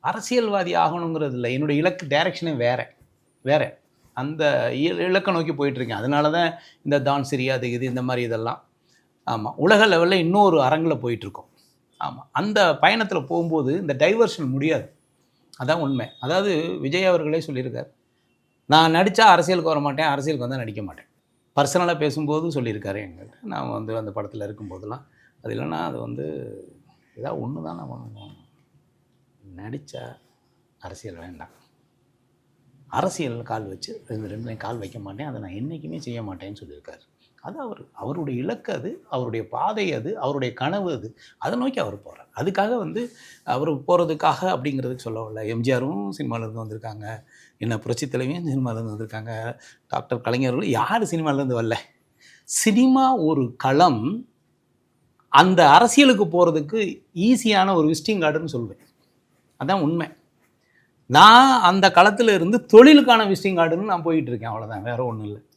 அரசியல்வாதி ஆகணுங்கிறது இல்லை. என்னுடைய இலக்கு டைரக்ஷனே வேற. அந்த இலக்கை நோக்கி போயிட்டுருக்கேன். அதனால தான் இந்த டான் சிரியா அது இது இந்த மாதிரி இதெல்லாம். ஆமாம். உலக லெவலில் இன்னொரு அரங்கில் போயிட்டுருக்கோம். ஆமாம். அந்த பயணத்தில் போகும்போது இந்த டைவர்ஷன் முடியாது. அதான் உண்மை. அதாவது விஜய் அவர்களே சொல்லியிருக்கார். நான் நடித்தா அரசியலுக்கு வர மாட்டேன், அரசியலுக்கு வந்தால் நடிக்க மாட்டேன். பர்சனலாக பேசும்போது சொல்லியிருக்காரு எங்கள்கிட்ட. நான் அந்த படத்தில் இருக்கும்போதெல்லாம். அது இல்லைன்னா அது ஏதாவது ஒன்று தான் நான் பண்ணுவோம். நடித்தா அரசியல் வேண்டாம். அரசியல் கால் வச்சு ரெண்டுலையும் கால் வைக்க மாட்டேன், அதை நான் என்றைக்குமே செய்ய மாட்டேன்னு சொல்லியிருக்காரு. அது அவருடைய இலக்கு, அது அவருடைய பாதை, அது அவருடைய கனவு, அதை நோக்கி அவர் போகிறார். அதுக்காக அவர் போகிறதுக்காக அப்படிங்கிறதுக்கு சொல்லவில்லை. எம்ஜிஆரும் சினிமாவிலேருந்து வந்திருக்காங்க, என்ன புரட்சித் தலைவியும் சினிமாவிலேருந்து வந்திருக்காங்க, டாக்டர் கலைஞர்களும் யார் சினிமாவிலேருந்து வரல. சினிமா ஒரு களம், அந்த அரசியலுக்கு போகிறதுக்கு ஈஸியான ஒரு விசிட்டிங் கார்டுன்னு சொல்வேன். அதான் உண்மை. நான் அந்த களத்தில் இருந்து தொழிலுக்கான விசிட்டிங் கார்டுன்னு நான் போயிட்டுருக்கேன், அவ்வளோதான், வேறு ஒன்றும் இல்லை.